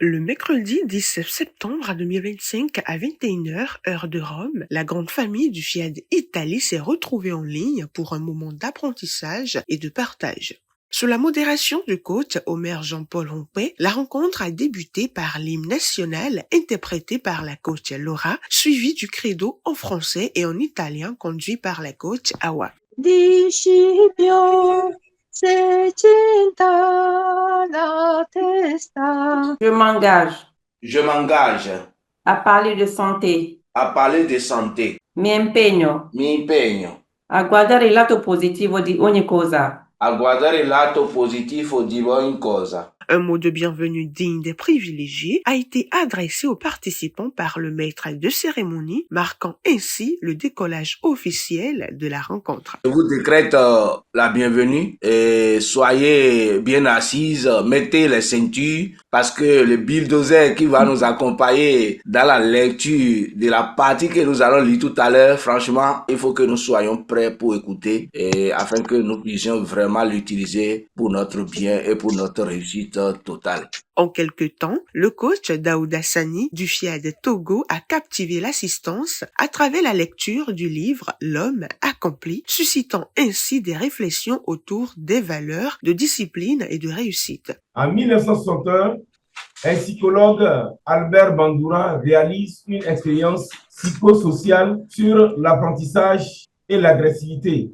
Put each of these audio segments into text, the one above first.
Le mercredi 19 septembre 2025 à 21h, heure de Rome, la grande famille du Fiat Italie s'est retrouvée en ligne pour un moment d'apprentissage et de partage. Sous la modération du coach Omer Jean-Paul Rompé, la rencontre a débuté par l'hymne national interprété par la coach Laura, suivi du credo en français et en italien conduit par la coach Awa. Je m'engage Je m'engage a parler de santé. a parler di santé. Mi impegno Mi impegno a guardare il lato positivo di ogni cosa. a guardare il lato positivo di ogni cosa. Un mot de bienvenue digne des privilégiés a été adressé aux participants par le maître de cérémonie, marquant ainsi le décollage officiel de la rencontre. Je vous décrète la bienvenue et soyez bien assises, mettez les ceintures parce que le bulldozer qui va nous accompagner dans la lecture de la partie que nous allons lire tout à l'heure, franchement, il faut que nous soyons prêts pour écouter et afin que nous puissions vraiment l'utiliser pour notre bien et pour notre réussite totale. En quelque temps, le coach Daouda Sani du Fiat Togo a captivé l'assistance à travers la lecture du livre L'homme accompli, suscitant ainsi des réflexions autour des valeurs de discipline et de réussite. En 1961, un psychologue, Albert Bandura, réalise une expérience psychosociale sur l'apprentissage et l'agressivité.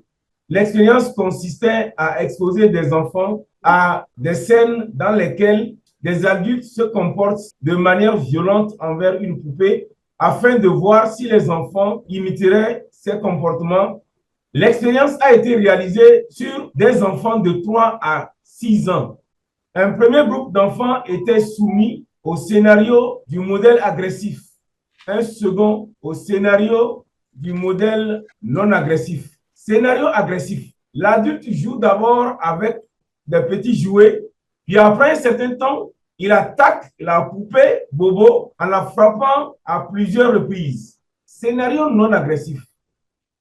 L'expérience consistait à exposer des enfants à des scènes dans lesquelles des adultes se comportent de manière violente envers une poupée afin de voir si les enfants imiteraient ces comportements. L'expérience a été réalisée sur des enfants de 3 à 6 ans. Un premier groupe d'enfants était soumis au scénario du modèle agressif, un second au scénario du modèle non agressif. Scénario agressif. L'adulte joue d'abord avec des petits jouets, puis après un certain temps, il attaque la poupée Bobo en la frappant à plusieurs reprises. Scénario non agressif.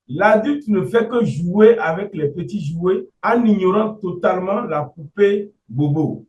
L'adulte ne fait que jouer avec les petits jouets en ignorant totalement la poupée Bobo.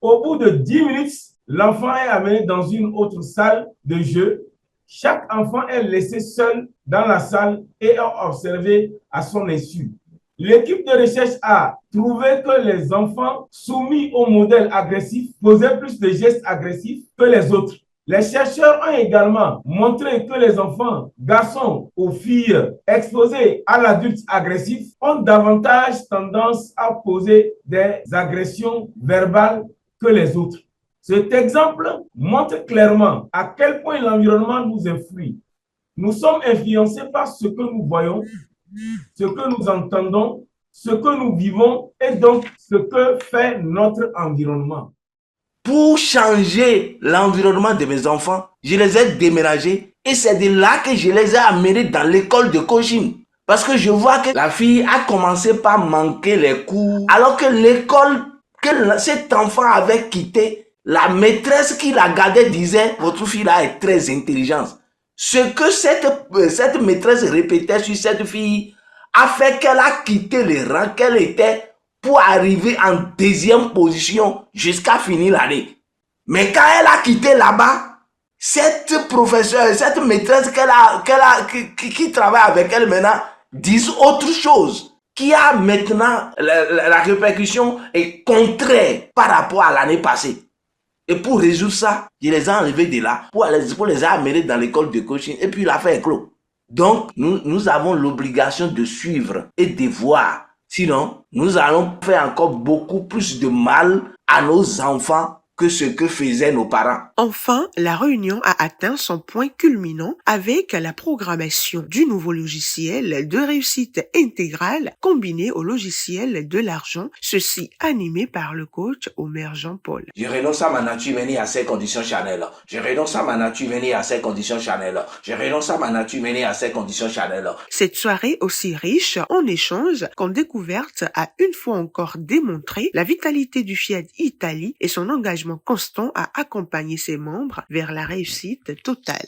Au bout de 10 minutes, l'enfant est amené dans une autre salle de jeu. Chaque enfant est laissé seul dans la salle et est observé à son insu. L'équipe de recherche a trouvé que les enfants soumis au modèle agressif faisaient plus de gestes agressifs que les autres. Les chercheurs ont également montré que les enfants, garçons ou filles exposés à l'adulte agressif ont davantage tendance à poser des agressions verbales que les autres. Cet exemple montre clairement à quel point l'environnement nous influe. Nous sommes influencés par ce que nous voyons, ce que nous entendons, ce que nous vivons et donc ce que fait notre environnement. Pour changer l'environnement de mes enfants, je les ai déménagés et c'est de là que je les ai amenés dans l'école de coaching. Parce que je vois que la fille a commencé par manquer les cours, alors que l'école que cet enfant avait quitté, la maîtresse qui la gardait disait « Votre fille-là est très intelligente ». Ce que cette maîtresse répétait sur cette fille a fait qu'elle a quitté le rang qu'elle était pour arriver en deuxième position jusqu'à finir l'année. Mais quand elle a quitté là-bas, cette professeure, cette maîtresse qui travaille avec elle maintenant, dit autre chose, qui a maintenant la répercussion est contraire par rapport à l'année passée. Et pour résoudre ça, je les ai enlevés de là pour les amener dans l'école de coaching et puis l'affaire est clos. Donc, nous avons l'obligation de suivre et de voir. Sinon, nous allons faire encore beaucoup plus de mal à nos enfants que ce que faisaient nos parents. Enfin, la réunion a atteint son point culminant avec la programmation du nouveau logiciel de réussite intégrale combiné au logiciel de l'argent, ceci animé par le coach Omer Jean-Paul. Je renonce à ma nature menée à ces conditions Chanel. Je renonce à ma nature menée à ces conditions Chanel. Je renonce à ma nature menée à ces conditions Chanel. Cette soirée aussi riche en échanges qu'en découvertes a une fois encore démontré la vitalité du Fiat Italie et son engagement constant à accompagner ses membres vers la réussite totale.